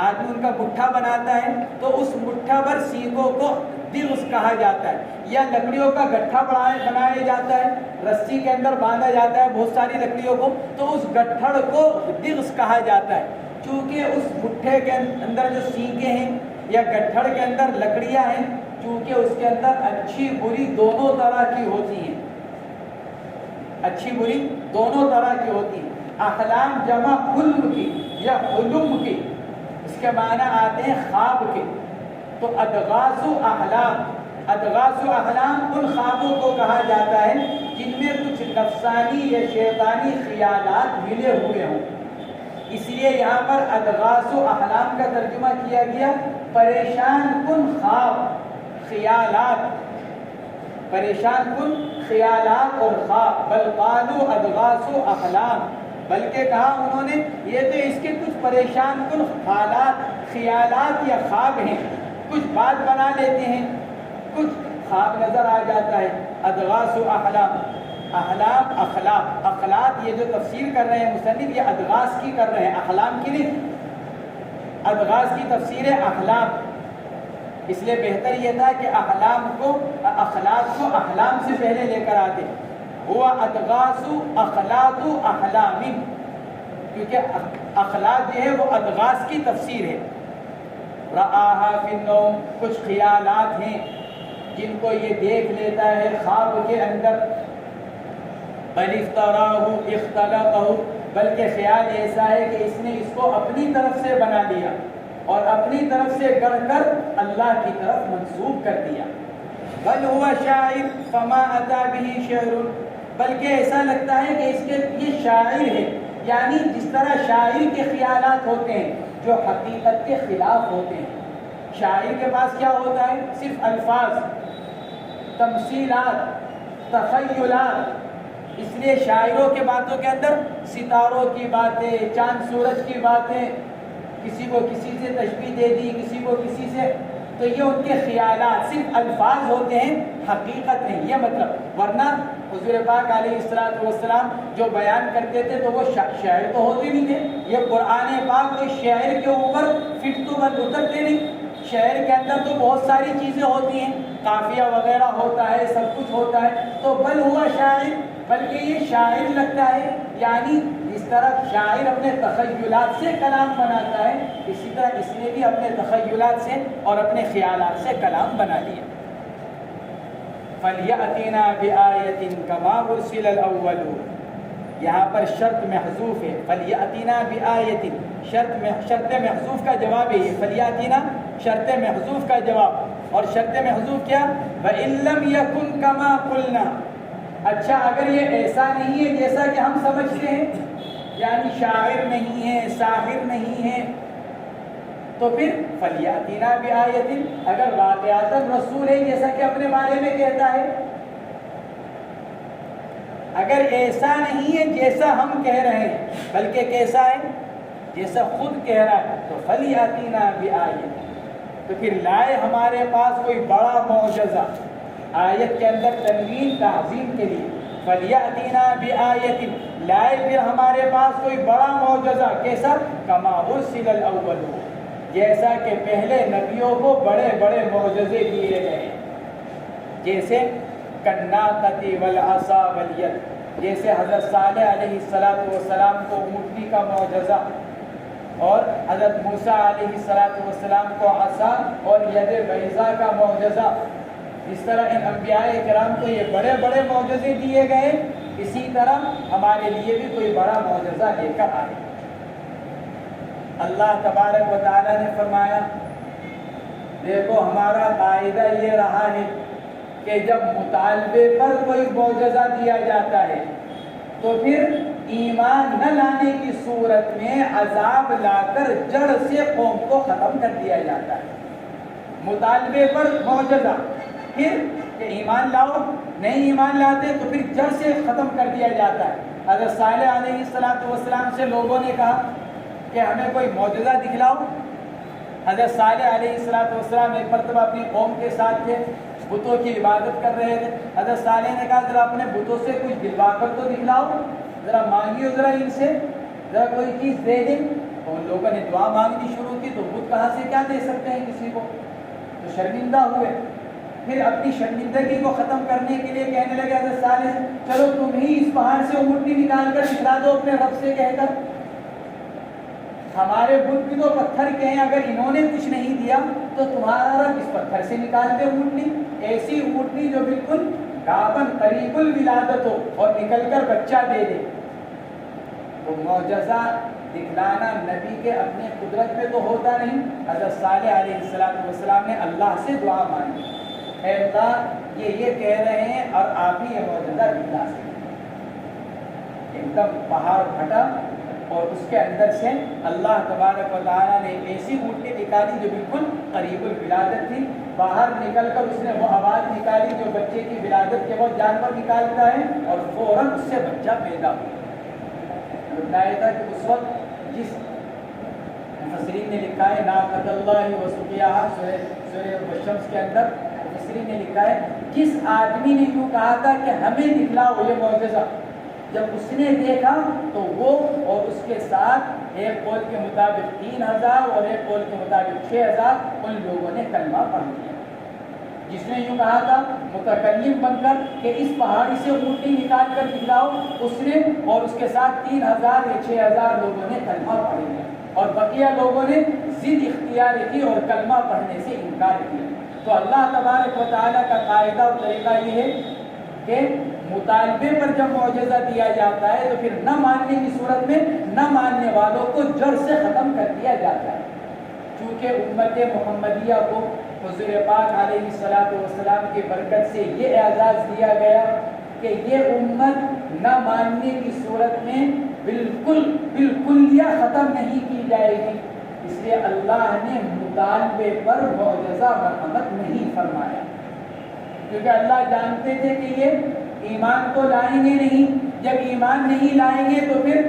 آدمی ان کا مٹھا بناتا ہے تو اس مٹھا بھر سینگوں کو دغس کہا جاتا ہے. یا لکڑیوں کا گٹھا بنایا جاتا ہے، رسی کے اندر باندھا جاتا ہے بہت ساری لکڑیوں کو، تو اس گٹھڑ کو دغس کہا جاتا ہے. چونکہ اس مٹھے کے اندر جو سینگیں ہیں یا گٹھڑ کے اندر لکڑیاں ہیں، چونکہ اس کے اندر اچھی بری دونوں طرح کی ہوتی ہیں، اچھی بری دونوں طرح کی ہوتی ہیں. احلام جمع حلم کی یا حلم کی، اس کے معنی آتے ہیں خواب کے. تو اضغاث احلام، اضغاث احلام ان خوابوں کو کہا جاتا ہے جن میں کچھ نفسانی یا شیطانی خیالات ملے ہوئے ہوں. اس لیے یہاں پر اضغاث احلام کا ترجمہ کیا گیا پریشان کن خواب، خیالات، پریشان کن خیالات اور خواب. بل قالوا اضغاث احلام، بلکہ کہا انہوں نے یہ تو اس کے کچھ پریشان کن حالات، خیالات یا خواب ہیں. کچھ بات بنا لیتے ہیں، کچھ خواب نظر آ جاتا ہے. اضغاث احلام، احلام اخلاق، اخلاق یہ جو تفسیر کر رہے ہیں مصنف یہ اضغاث کی کر رہے ہیں، احلام کی نہیں. اضغاث کی تفسیر ہے احلام، اس لیے بہتر یہ تھا کہ احلام کو، اخلاق کو احلام سے پہلے لے کر آتے. ہوا اضغاث اخلاق احلام، کیونکہ اخلاق جو ہے وہ اضغاث کی تفسیر ہے. رآہا فی النوم، کچھ خیالات ہیں جن کو یہ دیکھ لیتا ہے خواب کے اندر. بل افتراہ اختلقہ، بلکہ خیال ایسا ہے کہ اس نے اس کو اپنی طرف سے بنا لیا اور اپنی طرف سے گڑھ کر اللہ کی طرف منسوب کر دیا. بل ہوا شاعر فما اتی به شعر، بلکہ ایسا لگتا ہے کہ اس کے یہ شاعر ہے، یعنی جس طرح شاعر کے خیالات ہوتے ہیں جو حقیقت کے خلاف ہوتے ہیں. شاعر کے پاس کیا ہوتا ہے؟ صرف الفاظ، تمثیلات، تخیلات. اس لیے شاعروں کے باتوں کے اندر ستاروں کی باتیں، چاند سورج کی باتیں، کسی کو کسی سے تشبیہ دے دی، کسی کو کسی سے، تو یہ ان کے خیالات صرف الفاظ ہوتے ہیں، حقیقت نہیں. یہ مطلب، ورنہ حضور پاک علیہ السلام جو بیان کرتے تھے تو وہ شاعر تو ہوتے نہیں تھے. یہ قرآن پاک کوئی شاعر کے اوپر فٹ تو بند اترتے نہیں. شعر کے اندر تو بہت ساری چیزیں ہوتی ہیں، قافیہ وغیرہ ہوتا ہے، سب کچھ ہوتا ہے. تو بل ہوا شاعر، بلکہ یہ شاعر لگتا ہے، یعنی اس طرح شاعر اپنے تخیلات سے کلام بناتا ہے، اسی طرح اس نے بھی اپنے تخیلات سے اور اپنے خیالات سے کلام بنا لیا. فَلْيَأْتِنَا بِآيَةٍ كَمَا أُرْسِلَ الْأَوَّلُونَ، یہاں پر شرط محذوف ہے. فَلْيَأْتِنَا بِآيَةٍ، شرط محذوف کا جواب ہے یہ. فَلْيَأْتِنَا شرط محذوف کا جواب، اور شرط محذوف کیا؟ وَإِن لَّمْ يَكُن كَمَا قُلْنَا. اچھا اگر یہ ایسا نہیں ہے جیسا کہ ہم سمجھتے ہیں، یعنی شاعر نہیں ہے، ساحر نہیں ہے، تو پھر فَلْيَأْتِنَا بِآيَةٍ، اگر واقعاتاً رسول ہے جیسا کہ اپنے بارے میں کہتا ہے، اگر ایسا نہیں ہے جیسا ہم کہہ رہے ہیں بلکہ کیسا ہے؟ جیسا خود کہہ رہا ہے، تو فَلْيَأْتِنَا بِآيَةٍ، تو پھر لائے ہمارے پاس کوئی بڑا معجزہ. آیت کے اندر تنوین تعظیم کے لیے، فَلْيَأْتِنَا بِآيَةٍ، لائے پھر ہمارے پاس کوئی بڑا معجزہ. کیسا؟ كَمَا أُرْسِلَ الْأَوَّلُونَ، جیسا کہ پہلے نبیوں کو بڑے بڑے معجزے دیے گئے، جیسے کالناقۃ والعصا والید، جیسے حضرت صالح علیہ السلام کو اونٹنی کا معجزہ، اور حضرت موسیٰ علیہ السلام کو عصا اور ید بیضاء کا معجزہ۔ اس طرح ان انبیاء کرام کو یہ بڑے بڑے معجزے دیے گئے، اسی طرح ہمارے لیے بھی کوئی بڑا معجزہ لے کر آئے۔ اللہ تبارک و تعالیٰ نے فرمایا، دیکھو ہمارا قاعدہ یہ رہا ہے کہ جب مطالبے پر کوئی معجزہ دیا جاتا ہے تو پھر ایمان نہ لانے کی صورت میں عذاب لا کر جڑ سے قوم کو ختم کر دیا جاتا ہے۔ مطالبے پر معجزہ، پھر کہ ایمان لاؤ، نہیں ایمان لاتے تو پھر جڑ سے ختم کر دیا جاتا ہے۔ حضرت صالح علیہ السلام سے لوگوں نے کہا کہ ہمیں کوئی معجزہ دکھلاؤ۔ حضرت صالح علیہ السلام ایک مرتبہ اپنی قوم کے ساتھ تھے، بتوں کی عبادت کر رہے تھے۔ حضرت صالح نے کہا ذرا اپنے بتوں سے کچھ دلوا کر تو دکھلاؤ، ذرا مانگیے ذرا ان سے، ذرا کوئی چیز دے دیں۔ تو ان لوگوں نے دعا مانگنی شروع کی، تو بت کہاں سے کیا دے سکتے ہیں کسی کو، تو شرمندہ ہوئے۔ پھر اپنی شرمندگی کو ختم کرنے کے لیے کہنے لگے حضرت صالح، چلو تم ہی اس پہاڑ سے اونٹنی نکال کر دکھلا دو اپنے رب سے کہہ کر، ہمارے بت بھی تو پتھر کے ہیں، اگر انہوں نے کچھ نہیں دیا تو تمہارا رب اس پتھر سے نکال دے اونٹنی، ایسی اونٹنی جو بالکل گابن قریب الولادت ہو اور نکل کر بچہ دے دے۔ تو معجزہ دکھلانا نبی کے اپنے قدرت میں تو ہوتا نہیں۔ حضرت صالح علیہ السلام نے اللہ سے دعا مانگی، اے اللہ یہ کہہ رہے ہیں اور آپ ہی یہ معجزہ دکھلا سکتے۔ ایک دم پہاڑ پھٹا اور اس کے اندر سے اللہ تبارک و تعالیٰ نے ایسی اونٹنی نکالی جو بالکل قریب الولادت تھی۔ باہر نکل کر اس نے وہ آواز نکالی جو بچے کی ولادت کے بعد جانور نکالتا ہے، اور فوراً اس سے بچہ پیدا ہوا۔ بتایا تھا کہ اس وقت جس مفسرین نے لکھا ہے ناقۃ اللہ و سقیاہا، سورہ الشمس کے اندر مفسرین نے لکھا ہے جس آدمی نے یوں کہا تھا کہ ہمیں دکھلاؤ یہ معجزہ، جب اس نے دیکھا تو وہ اور اس کے ساتھ ایک قول کے مطابق 3000 اور ایک قول کے مطابق 6000 ان لوگوں نے کلمہ پڑھ لیا۔ جس نے یوں کہا تھا متکلم بن کر کہ اس پہاڑی سے اونٹنی نکال کر دکھلاؤ، اس نے اور اس کے ساتھ 3000 یا 6000 لوگوں نے کلمہ پڑھ لیا، اور بقیہ لوگوں نے ضد اختیار کی اور کلمہ پڑھنے سے انکار کیا۔ تو اللہ تبارک و تعالیٰ کا قاعدہ اور طریقہ یہ ہے کہ مطالبے پر جب معجزہ دیا جاتا ہے تو پھر نہ ماننے کی صورت میں نہ ماننے والوں کو جڑ سے ختم کر دیا جاتا ہے۔ چونکہ امت محمدیہ کو حضور پاک علیہ السلام کی برکت سے یہ اعزاز دیا گیا کہ یہ امت نہ ماننے کی صورت میں بالکل ختم نہیں کی جائے گی، اس لیے اللہ نے مطالبے پر معجزہ مرحمت نہیں فرمایا، کیونکہ اللہ جانتے تھے کہ یہ ایمان تو لائیں گے نہیں، جب ایمان نہیں لائیں گے تو پھر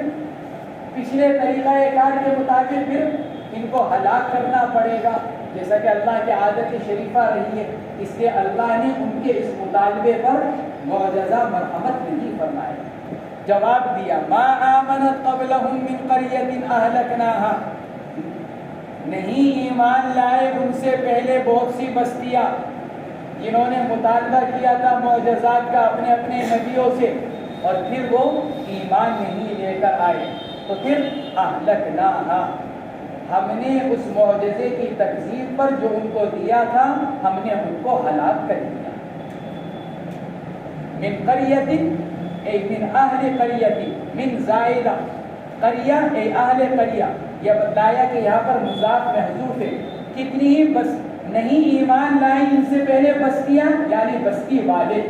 پچھلے طریقہ کار کے مطابق پھر ان کو ہلاک کرنا پڑے گا، جیسا کہ اللہ کی عادت شریفہ رہی ہے۔ اس لیے اللہ نے ان کے اس مطالبے پر معجزہ مرحمت نہیں فرمایا۔ جواب دیا ما آمنت قبلہم من قریۃ اہلکناہا، نہیں ایمان لائے ان سے پہلے بہت سی بستیاں جنہوں نے مطالبہ کیا تھا معجزات کا اپنے اپنے نبیوں سے، اور پھر وہ ایمان نہیں لے کر آئے، تو پھر اہلکناہا، ہم نے اس معجزے کی تکذیب پر جو ان کو دیا تھا ہم نے ان کو ہلاک کر دیا۔ من قریۃ اے من اہل قریۃ، من زائدہ، قریہ اے اہل قریہ، یہ بتایا کہ یہاں پر مضاف محذوف ہے، کتنی ہی بس نہیں ایمان لائیں ان سے پہلے بستیاں، یعنی بستی والے،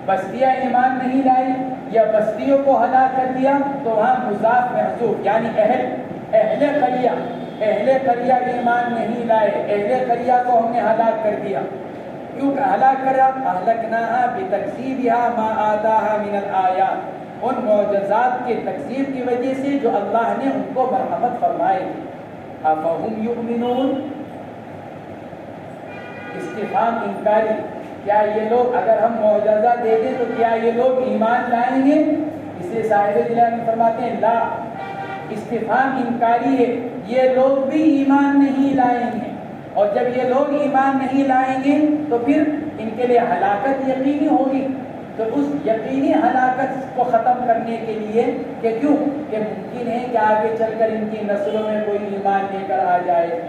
بستیاں ایمان نہیں لائی یا بستیوں کو ہلاک کر دیا، تو وہاں مضاف محذوف یعنی اہل قریہ ایمان نہیں لائے، اہل قریہ کو ہم نے ہلاک کر دیا۔ کیوں ہلاک کرا؟ اہلکناہا بتکذیبہا ما آتاہا من الآیات، ان معجزات کے تکذیب کی وجہ سے جو اللہ نے ان کو مرحمت فرمائے تھے۔ افہم یؤمنون، استفہام انکاری، کیا یہ لوگ اگر ہم معجزہ دے دیں تو کیا یہ لوگ ایمان لائیں گے؟ اسے صاحب جلال فرماتے ہیں لا، استفہام انکاری ہے، یہ لوگ بھی ایمان نہیں لائیں گے، اور جب یہ لوگ ایمان نہیں لائیں گے تو پھر ان کے لیے ہلاکت یقینی ہوگی۔ تو اس یقینی ہلاکت کو ختم کرنے کے لیے کہ کیوں کہ ممکن ہے کہ آگے چل کر ان کی نسلوں میں کوئی ایمان لے کر آ جائے،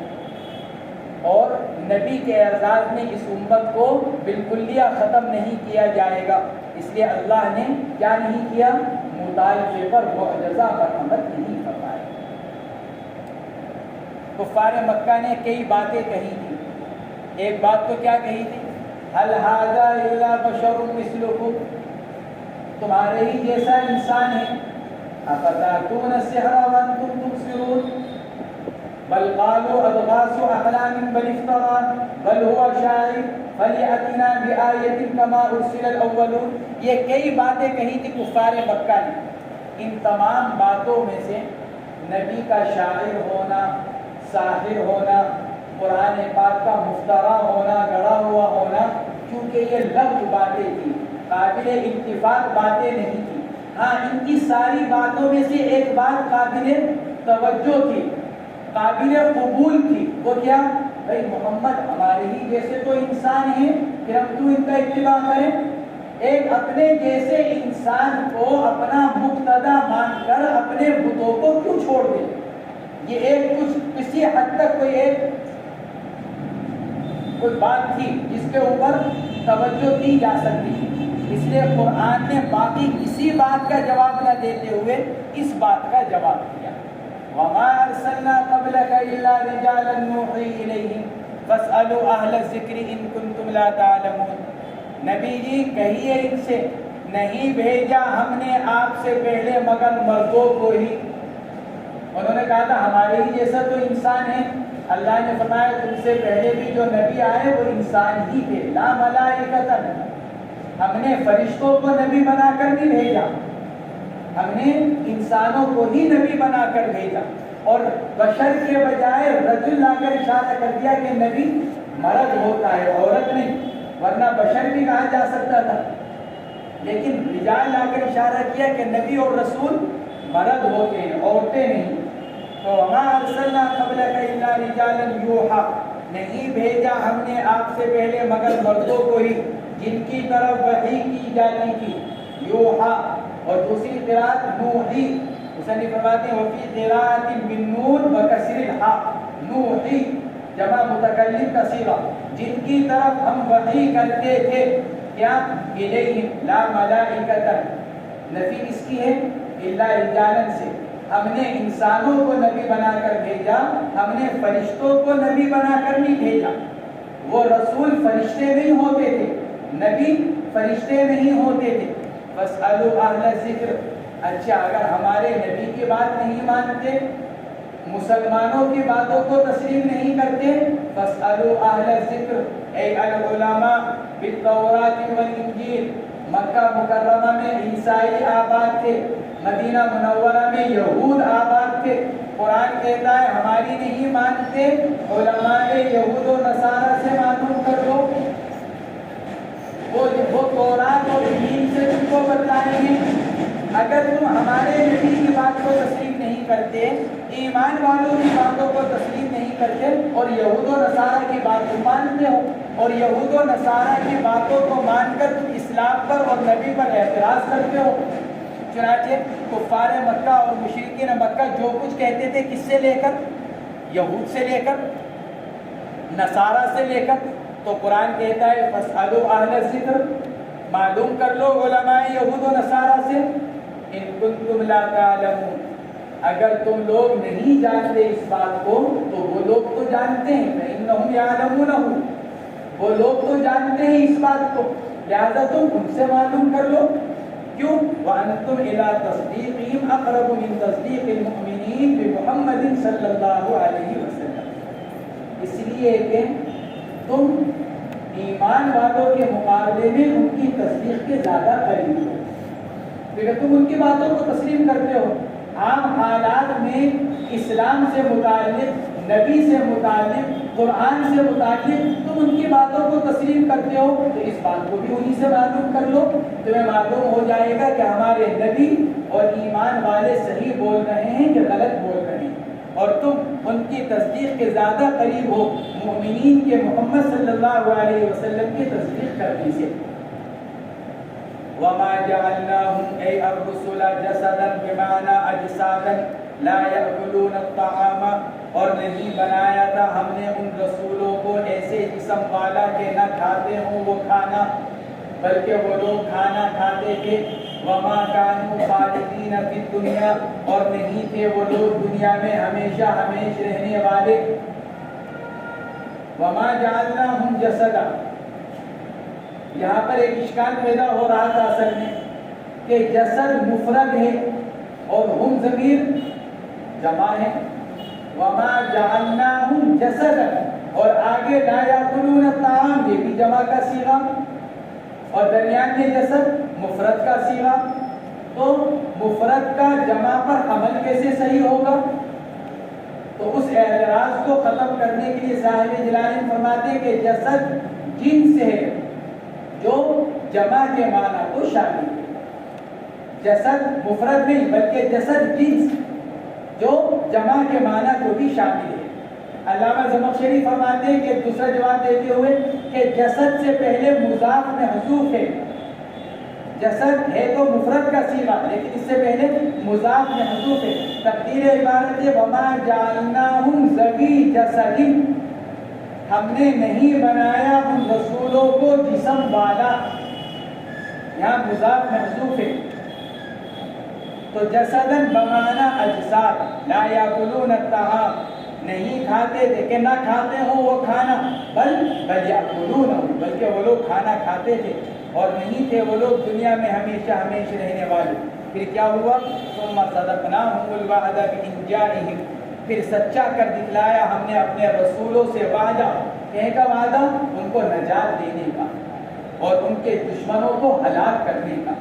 اور نبی کے اعزاز میں اس امت کو بالکلیہ ختم نہیں کیا جائے گا، اس لیے اللہ نے کیا نہیں کیا؟ مطالبے پر معجزہ پر عمل نہیں فرمایا۔ کفار مکہ نے کئی باتیں کہی تھی۔ ایک بات تو کیا کہی تھی؟ هل هذا الا بشر مثلكم، تمہارے ہی جیسا انسان ہے۔ افتاتون السحر وانتم تبصرون، بل قالوا اضغاث احلام بل افترى بل هو شاعر فليأتنا بآية كما ارسل الاولون۔ یہ کئی باتیں کہی تھی کفار مکہ نے۔ ان تمام باتوں میں سے نبی کا شاعر ہونا، ساحر ہونا، قرآن پاک کا مفترا ہونا، گڑا ہوا ہونا، کیونکہ یہ لفظ باتیں تھی، قابل اتفاق باتیں نہیں تھی۔ ہاں، ان کی ساری باتوں میں سے ایک بات قابل توجہ تھی، قابل قبول تھی، وہ کیا؟ بھائی محمد ہمارے ہی جیسے تو انسان ہیں، پھر ہم کیوں ان کا اتباع کریں؟ ایک اپنے جیسے انسان کو اپنا مقتدا مان کر اپنے بتوں کو کیوں چھوڑ دیں؟ یہ ایک کچھ کسی حد تک کوئی بات تھی جس کے اوپر توجہ دی جا سکتی ہے۔ اس لیے قرآن نے باقی کسی بات کا جواب نہ دیتے ہوئے اس بات کا جواب دیا۔ وَمَا أَرْسَلْنَا قَبْلَكَ إِلَّا رِجَالًا نُوحِي إِلَيْهِمْ فَاسْأَلُوا أَهْلَ الذِّكْرِ إِن كُنتُمْ لَا تَعْلَمُونَ۔ نبی جی کہیے ان سے، نہیں بھیجا ہم نے آپ سے پہلے مگر مردوں کو ہی۔ انہوں نے کہا تھا ہمارے ہی جیسا تو انسان ہے۔ اللہ نے فرمایا تم سے پہلے بھی جو نبی آئے وہ انسان ہی تھے، لا ملائکۃ، ہم نے فرشتوں کو نبی بنا کر نہیں بھیجا، ہم نے انسانوں کو ہی نبی بنا کر بھیجا۔ اور بشر کے بجائے رجل لا کر اشارہ کر دیا کہ نبی مرد ہوتا ہے، عورت نہیں، ورنہ بشر بھی کہا جا سکتا تھا، لیکن رجال لا کر اشارہ کیا کہ نبی اور رسول مرد ہوتے ہیں، عورتیں نہیں۔ تو وَمَا أَرْسَلْنَا قَبْلَكَ إِلَّا رِجَالًا يُوحَىٰ، نہیں بھیجا ہم نے آپ سے پہلے مگر مردوں کو ہی جن کی طرف وحی کی جاتی تھی، یوحا۔ اور دوسری قرات نوحی، مصنف فرماتے ہیں وفی قرات بالنون وکسر الحاء، نوحی جمع متکلم کا صیغہ، جن کی طرف ہم وحی کرتے تھے، کیا؟ الیہم لا ملائکۃ، نفی اس کی ہے الا رجالا سے، ہم نے انسانوں کو نبی بنا کر بھیجا، ہم نے فرشتوں کو نبی بنا کر نہیں بھیجا۔ وہ رسول فرشتے نہیں ہوتے تھے، نبی فرشتے نہیں ہوتے تھے۔ فاسألوا اہل الذکر، اچھا اگر ہمارے نبی کی بات نہیں مانتے، مسلمانوں کی باتوں کو تسلیم نہیں کرتے، فاسألوا اہل الذکر اے العلماء بالتوراۃ والانجیل۔ مکہ مکرمہ میں عیسائی آباد تھے، مدینہ منورہ میں یہود آباد تھے۔ قرآن کہتا ہے ہماری نہیں مانتے، علماء یہود و نصارہ سے معلوم کر لو، وہ تورات اور انجیل سے تم کو بتلائیں گے۔ اگر تم ہمارے نبی کی بات کو تسلیم نہیں کرتے، ایمان والوں کی باتوں کو تسلیم نہیں کرتے، اور یہود و نصارہ کی بات تم مانتے ہو، اور یہود و نصارہ کی باتوں کو مان کر تم اسلام پر اور نبی پر اعتراض کرتے ہو۔ چنانچہ کفار مکہ اور مشرکین مکہ جو کچھ کہتے تھے کس سے لے کر؟ یہود سے لے کر، نصارہ سے لے کر۔ تو قرآن کہتا ہے فاسألوا اہل الذکر، معلوم کر لو علماء یہود و نصارہ سے، ان کنتم لا تعلمون، اگر تم لوگ نہیں جانتے اس بات کو تو وہ لوگ تو جانتے ہیں، فإنہم یعلمونہ، وہ لوگ تو جانتے ہیں اس بات کو، لہذا تم ان سے معلوم کر لو۔ کیوں؟ وَأَنْتُمْ إِلَىٰ تَصْدِيقِهِمْ أَقْرَبُ مِنْ تَصْدِيقِ الْمُؤْمِنِينَ بِمُحَمَّدٍ صلی اللہ علیہ وسلم، اس لیے کہ تم ایمان والوں کے مقابلے میں ان کی تصدیق کے زیادہ قریب ہو، کیونکہ تم ان کی باتوں کو تسلیم کرتے ہو۔ عام حالات میں اسلام سے متعلق، نبی سے متعلق، قرآن سے متعلق تم ان کی باتوں کو تسلیم کرتے ہو، تو اس بات کو بھی انہی سے معلوم کر لو، تمہیں معلوم ہو جائے گا کہ ہمارے نبی اور ایمان والے صحیح بول رہے ہیں کہ غلط بول رہے ہیں۔ اور تم ان کی تصدیق کے زیادہ قریب ہو مومنین کے محمد صلی اللہ علیہ وسلم کی تصدیق کرنے سے۔ وما جعلناهم أي الرسل جسدا بمعنى أجسادا لا يأكلون الطعام، اور نہیں بنایا تھا ہم نے ان رسولوں کو ایسے جسم والا کہ نہ کھاتے ہوں وہ کھانا، بلکہ وہ لوگ کھانا کھاتے تھے۔ وما كانوا خالدین فی الدنیا، اور نہیں تھے وہ لوگ دنیا میں ہمیشہ ہمیش رہنے والے۔ وما جعلناهم جسدا، یہاں پر ایک اشکال پیدا ہو رہا تھا اصل میں کہ جسد مفرد ہے اور ہم ضمیر جمع ہے۔ وما جعلناهم جسدا، اور آگے لا یاکلون الطعام، یہ بھی جمع کا صیغہ، اور درمیان میں جسد مفرد کا صیغہ، تو مفرد کا جمع پر عمل کیسے صحیح ہوگا؟ تو اس اعتراض کو ختم کرنے کے لیے صاحب جلالین فرماتے ہیں کہ جسد جنس ہے جو جمع کے معنی کو شامل ہے۔ جسد مفرد نہیں بلکہ جسد جنس جو جمع کے معنی کو بھی شامل ہے۔ علامہ زمخشری فرماتے ہیں کہ دوسرا جواب دیتے ہوئے کہ جسد سے پہلے مضاف محذوف ہے، جسد ہے تو مفرد کا صیغہ لیکن اس سے پہلے مضاف محذوف ہے۔ تقدیر عبارت ہے وما جعلناہم ذوی جسد، ہم نے نہیں بنایا ان رسولوں کو جسم والا، یہاں مضاف محذوف ہے۔ تو جسدن بمعنی اجساد، لا یاکلون الطعام، نہیں کھاتے تھے کہ نہ کھاتے ہوں وہ کھانا، بل یاکلون، بلکہ وہ لوگ کھانا کھاتے تھے، اور نہیں تھے وہ لوگ دنیا میں ہمیشہ ہمیش رہنے والے۔ پھر کیا ہوا؟ ثم صدقناہم الوعد بانجائہم، پھر سچا کر دکھلایا ہم نے اپنے رسولوں سے وعدہ، کہنے کا وعدہ ان کو نجات دینے کا اور ان کے دشمنوں کو ہلاک کرنے کا۔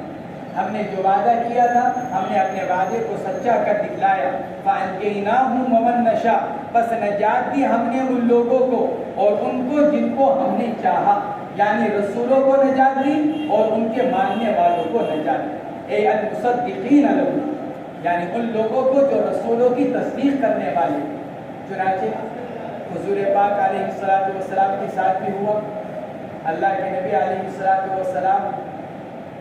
ہم نے جو وعدہ کیا تھا ہم نے اپنے وعدے کو سچا کر دکھلایا۔ فَأَنْجَيْنَاهُمْ وَمَن نَّشَاءُ، بس نجات دی ہم نے ان لوگوں کو اور ان کو جن کو ہم نے چاہا، یعنی رسولوں کو نجات دی اور ان کے ماننے والوں کو نجات دی۔ اے المصدقین لہم، یعنی ان لوگوں کو جو رسولوں کی تصدیق کرنے والے۔ چنانچہ حضور پاک علیہ السلام کے ساتھ بھی ہوا۔ اللہ کے نبی علیہ السلام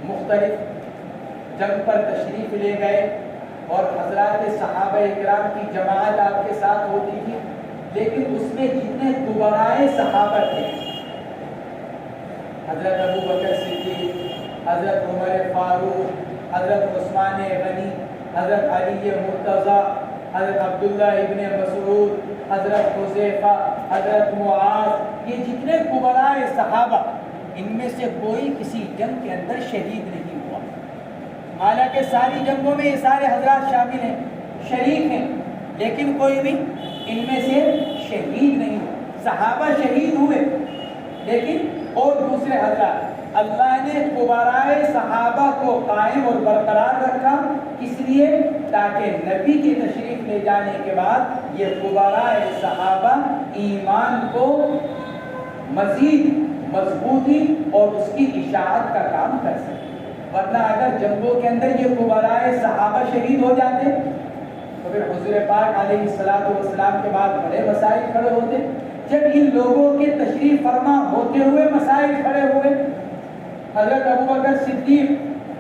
مختلف جنگ پر تشریف لے گئے اور حضرات صحابہ اکرام کی جماعت آپ کے ساتھ ہوتی تھی، لیکن اس میں جتنے کبرائے صحابہ تھے، حضرت ابو بکر صدیق، حضرت عمر فاروق، حضرت عثمان غنی، حضرت علی مرتضیٰ، حضرت عبداللہ ابن مسعود، حضرت حذیفہ، حضرت معاذ، یہ جتنے کبرائے صحابہ، ان میں سے کوئی کسی جنگ کے اندر شہید نہیں ہوا، حالانکہ ساری جنگوں میں یہ سارے حضرات شامل ہیں، شریک ہیں، لیکن کوئی بھی ان میں سے شہید نہیں ہوا۔ صحابہ شہید ہوئے لیکن اور دوسرے حضرات، اللہ نے کبرائے صحابہ کو قائم اور برقرار رکھا، اس لیے تاکہ نبی کی تشریف لے جانے کے بعد یہ کبرائے صحابہ ایمان کو مزید مضبوطی اور اس کی اشاعت کا کام کر سکے۔ ورنہ اگر جنگوں کے اندر یہ کبرائے صحابہ شہید ہو جاتے تو پھر حضور پاک علیہ السلام کے بعد بڑے مسائل کھڑے ہوتے۔ جب ان لوگوں کے تشریف فرما ہوتے ہوئے مسائل کھڑے ہوئے، حضرت ابو بکر صدیق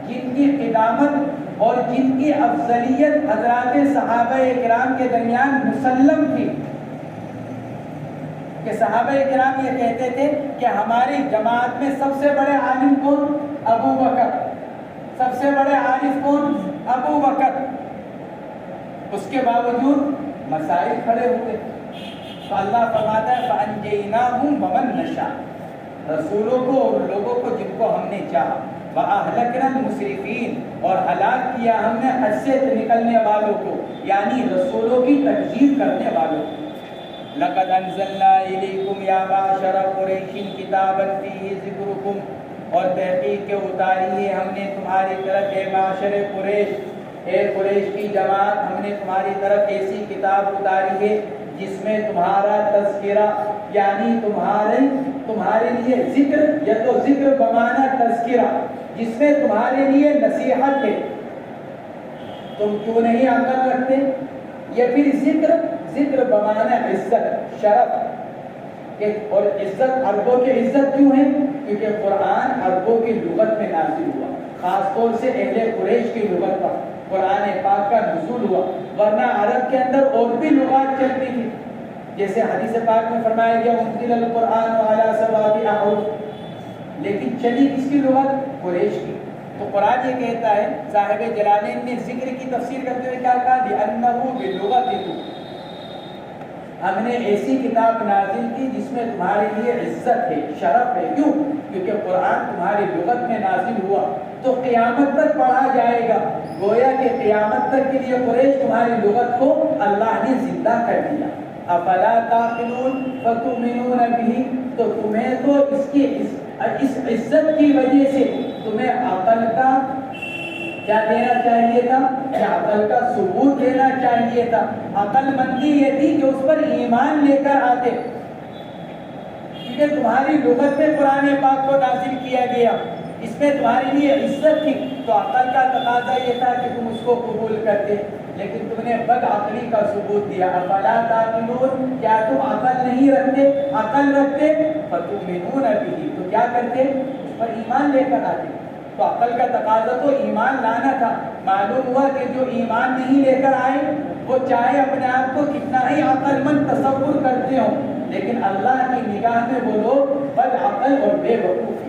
جن کی قدامت اور جن کی افضلیت حضرات صحابہ اکرام کے درمیان مسلم تھی کہ صحابہ اکرام یہ کہتے تھے کہ ہماری جماعت میں سب سے بڑے عالم کون؟ ابو بکر، سب سے بڑے عارف کون؟ ابو بکر۔ اس کے باوجود مسائل کھڑے ہوئے تو اللہ فرماتا ہے فَأَنْجَيْنَاهُمْ وَمَن نَّشَاءُ، رسولوں کو اور لوگوں کو جن کو ہم نے چاہا، وَأَهْلَكْنَا الْمُسْرِفِينَ، اور ہلاک کیا ہم نے حد سے نکلنے والوں کو، یعنی رسولوں کی تکذیب کرنے والوں کو۔ لَقَدْ أَنزَلْنَا إِلَيْكُمْ يَا مَعْشَرَ قُرَيْشٍ كِتَابًا فِيهِ ذِكْرُكُمْ، اور تحقیق کے اتاری ہے ہم نے تمہاری طرف اے معاشر قریش، اے قریش کی جماعت، ہم نے تمہاری طرف ایسی کتاب اتاری ہے جس میں تمہارا تذکرہ، یعنی تمہارے لیے ذکر، یا تو ذکر بمعنی تذکرہ، جس میں تمہارے لیے نصیحت ہے، تم کیوں نہیں عقل رکھتے؟ یا پھر ذکر ذکر بمعنی عزت، شرف، اور عزت عربوں کی عزت کیوں ہے؟ کیونکہ قرآن عربوں کی لغت میں نازل ہوا، خاص طور سے اہل قریش کی لغت پر قرآن پاک کا نزول ہوا، ورنہ عرب کے اندر اور بھی لغات چلتی تھی، جیسے حدیث پاک میں فرمایا گیا انزل القرآن علی سبعۃ احرف، لیکن چلی کس کی لغت؟ قریش کی۔ تو قرآن یہ کہتا ہے، صاحب جلالین نے ذکر کی تفسیر کرتے ہوئے کیا کہا؟ لأنہ بلغتکم، ہم نے ایسی کتاب نازل کی جس میں تمہارے لیے عزت ہے، شرف ہے۔ کیوں؟ کیونکہ قرآن تمہاری لغت میں نازل ہوا تو قیامت تک پڑھا جائے گا، گویا کہ قیامت تک کے لیے قریش تمہاری لغت کو اللہ نے زندہ کر دیا۔ افلا تعقلون فتؤمنون به، تو تمہیں تو اس عزت کی وجہ سے تمہیں عقل کا کیا دینا چاہیے تھا؟ کہ عقل کا ثبوت دینا چاہیے تھا۔ عقل مندی یہ تھی کہ اس پر ایمان لے کر آتے، کیونکہ تمہاری لغت میں قرآن پاک کو نازل کیا گیا، اس میں تمہارے لیے عزت تھی، تو عقل کا تقاضا یہ تھا کہ تم اس کو قبول کرتے، لیکن تم نے بد عقلی کا ثبوت دیا۔ افلا تعقلون، کیا تم عقل نہیں رکھتے؟ عقل رکھتے فتؤمنون به، تو کیا کرتے؟ اس پر ایمان لے کر آتے۔ تو عقل کا تقاضا تو ایمان لانا تھا۔ معلوم ہوا کہ جو ایمان نہیں لے کر آئے وہ چاہے اپنے آپ کو کتنا ہی عقل مند تصور کرتے ہوں، لیکن اللہ کی نگاہ میں وہ لوگ بد عقل اور بے وقوف